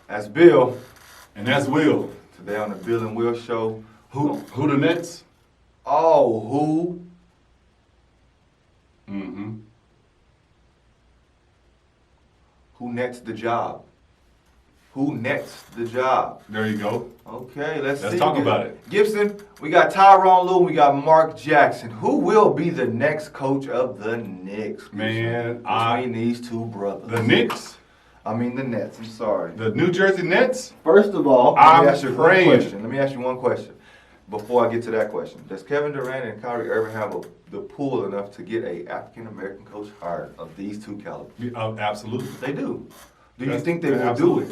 That's Bill. And that's Will. Today on the Bill and Will Show. Who the Nets? Oh, who? Mm-hmm. Who nets the job? Who nets the job? There you go. Okay, let's see. Let's talk about it. Gibson, we got Tyronn Lue, we got Mark Jackson. Who will be the next coach of the Knicks? Man, between these two brothers. The Knicks? I mean the Nets, I'm sorry. The New Jersey Nets? First of all, Let me ask you one question. Before I get to that question, does Kevin Durant and Kyrie Irving have the pool enough to get a African American coach hired of these two calibers? Absolutely. They do. Do you think they will do it?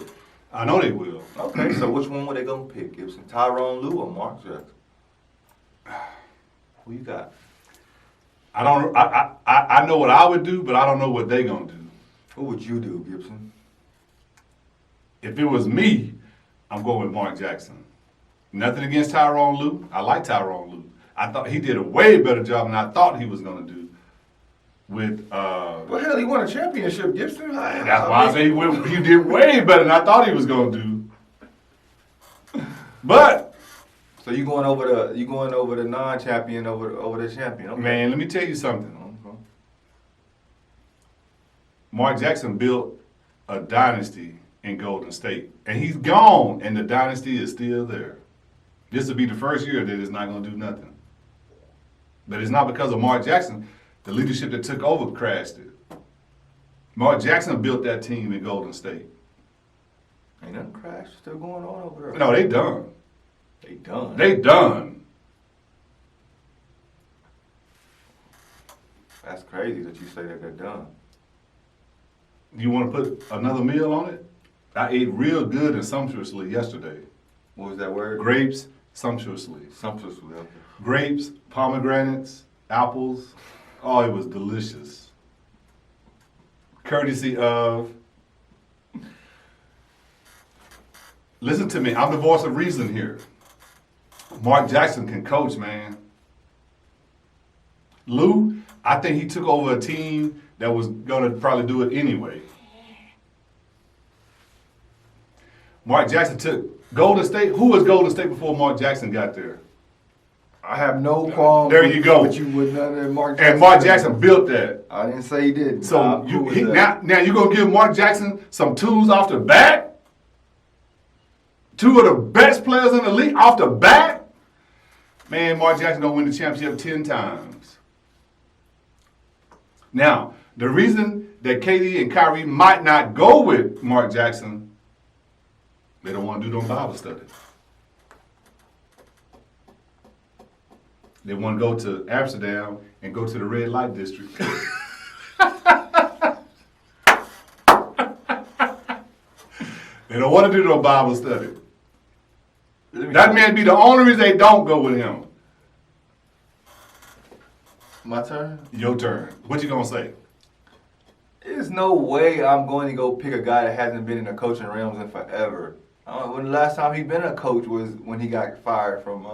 I know they will. Okay, so which one were they gonna pick, Gibson? Tyronn Lue or Mark Jackson? Who you got? I know what I would do, but I don't know what they gonna do. What would you do, Gibson? If it was me, I'm going with Mark Jackson. Nothing against Tyronn Lue. I like Tyronn Lue. I thought he did a way better job than I thought he was going to do. With well, hell, he won a championship, Gibson. That's why I say he did way better than I thought he was going to do. But so you going over the non-champion over the champion? Okay. Man, let me tell you something. Mark Jackson built a dynasty in Golden State, and he's gone, and the dynasty is still there. This will be the first year that it's not going to do nothing. But it's not because of Mark Jackson. The leadership that took over crashed it. Mark Jackson built that team in Golden State. Ain't nothing crashed. Still going on over there. No, they done. They done. They done. That's crazy that you say that they're done. You want to put another meal on it? I ate real good and sumptuously yesterday. What was that word? Grapes, sumptuously. Sumptuously, okay. Grapes, pomegranates, apples. Oh, it was delicious. Courtesy of... Listen to me, I'm the voice of reason here. Mark Jackson can coach, man. Lou, I think he took over a team that was going to probably do it anyway. Mark Jackson took Golden State. Who was Golden State before Mark Jackson got there? I have no qualms. There you go. But you would none of Mark Jackson. And Mark Jackson built that. I didn't say he didn't. So now you're going to give Mark Jackson some tools off the bat? Two of the best players in the league off the bat? Man, Mark Jackson going to win the championship 10 times. Now, the reason that KD and Kyrie might not go with Mark Jackson, they don't want to do no Bible study. They want to go to Amsterdam and go to the red light district. They don't want to do no Bible study. That may be the only reason they don't go with him. My turn? Your turn. What you gonna say? There's no way I'm going to go pick a guy that hasn't been in the coaching realms in forever. When the last time he been a coach was when he got fired from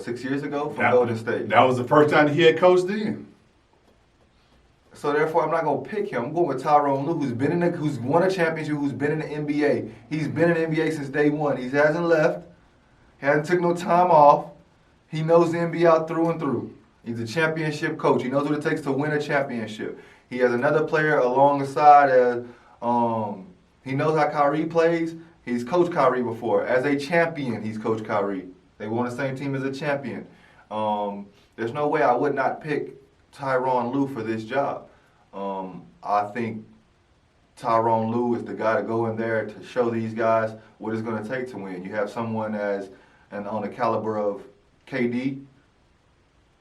6 years ago from Golden State. That was the first time he had coached then. So therefore, I'm not gonna pick him. I'm going with Tyronn Lue, who's won a championship, who's been in the NBA. He's been in the NBA since day one. He hasn't left. He hasn't took no time off. He knows the NBA out through and through. He's a championship coach. He knows what it takes to win a championship. He has another player alongside as he knows how Kyrie plays. He's coached Kyrie before. As a champion, he's coached Kyrie. They won the same team as a champion. There's no way I would not pick Tyronn Lue for this job. I think Tyronn Lue is the guy to go in there to show these guys what it's going to take to win. You have someone on the caliber of KD.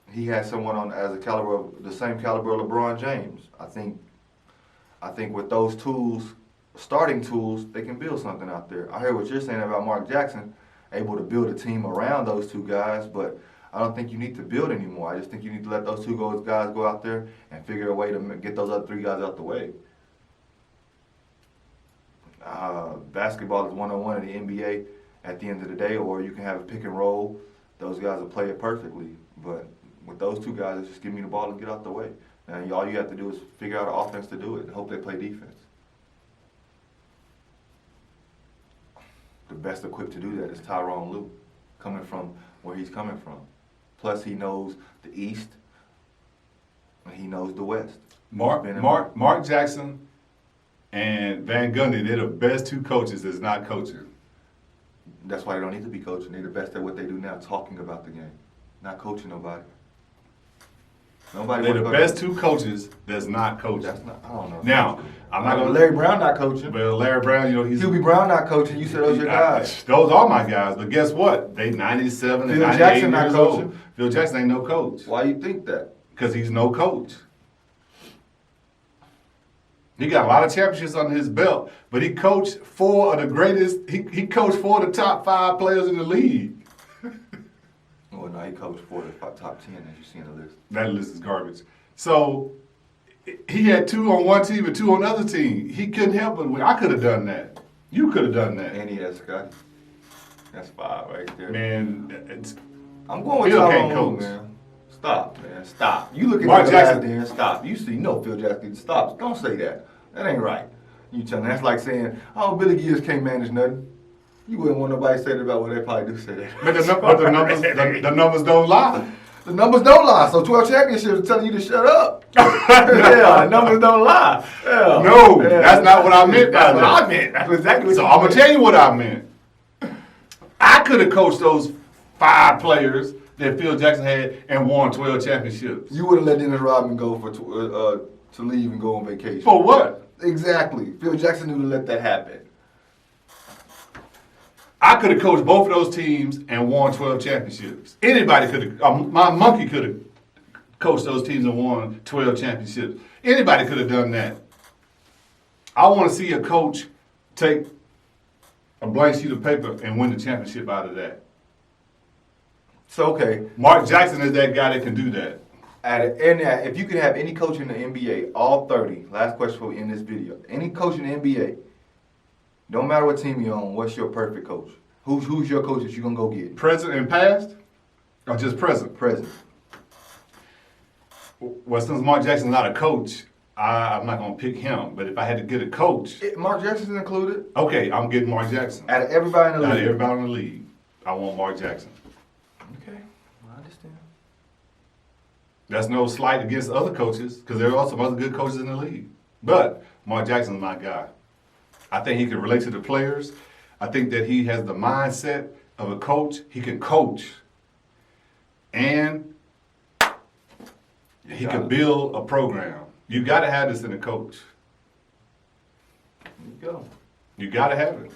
He has someone as the same caliber of LeBron James. I think with those tools, starting tools, they can build something out there. I hear what you're saying about Mark Jackson, able to build a team around those two guys, but I don't think you need to build anymore. I just think you need to let those two guys go out there and figure a way to get those other three guys out the way. Basketball is one-on-one in the NBA at the end of the day, or you can have a pick and roll. Those guys will play it perfectly. But with those two guys, just give me the ball and get out the way. And all you have to do is figure out an offense to do it and hope they play defense. the best equipped to do that is Tyronn Lue, coming from where he's coming from. Plus, he knows the East and he knows the West. Mark Jackson and Van Gundy, they're the best two coaches that's not coaching. That's why they don't need to be coaching. They're the best at what they do now, talking about the game, not coaching nobody. They're the best two coaches that's not coaching. That's not. I don't know. Now, I'm not gonna. Larry Brown not coaching. Well, Larry Brown, he's. Hubie Brown not coaching. You said those your guys. Those are my guys, but guess what? They 97 and Phil 98 Jackson not years coaching. old. Phil Jackson ain't no coach. Why you think that? Because he's no coach. He got a lot of championships under his belt, but he coached four of the greatest. He coached four of the top 5 players in the league. Well, no, he coached for the top 10 as you see in the list. That list is garbage. So he had 2 on one team and 2 on the other team. He couldn't help but win. I could have done that. You could have done that. And he had Scotty. That's 5 right there. Man, I'm going with Phil can't Tyronn coach. Lue, man. Stop, man. Stop. You look at Mark the Jackson. guys there and stop. You see, Phil Jackson. Stop. Don't say that. That ain't right. You telling that's like saying, oh, Billy Gears can't manage nothing. You wouldn't want nobody to say that about what they probably do say that. But the numbers don't lie. The numbers don't lie. So 12 championships are telling you to shut up. Yeah, the numbers don't lie. Yeah. No, Yeah. that's not what I meant by That's what that. I meant. That's exactly what So you I'm gonna meant. tell you what I meant. I could have coached those 5 players that Phil Jackson had and won 12 championships. You would have let Dennis Rodman go for to leave and go on vacation. For what? Exactly. Phil Jackson knew to let that happen. I could have coached both of those teams and won 12 championships. Anybody could have. My monkey could have coached those teams and won 12 championships. Anybody could have done that. I want to see a coach take a blank sheet of paper and win the championship out of that. So, okay. Mark Jackson is that guy that can do that. If you could have any coach in the NBA, all 30, last question for in this video, any coach in the NBA, don't matter what team you're on, what's your perfect coach? Who's your coach that you're going to go get? Present and past? Or just present? Present. Well, since Mark Jackson's not a coach, I'm not going to pick him. But if I had to get a coach, Mark Jackson's included. okay, I'm getting Mark Jackson. Out of everybody in the Out of league. everybody in the league, I want Mark Jackson. Okay, I understand. That's no slight against other coaches, because there are some other good coaches in the league. But Mark Jackson's my guy. I think he can relate to the players. I think that he has the mindset of a coach. He can coach. And he can build a program. You got to have this in a coach. There you go. You got to have it.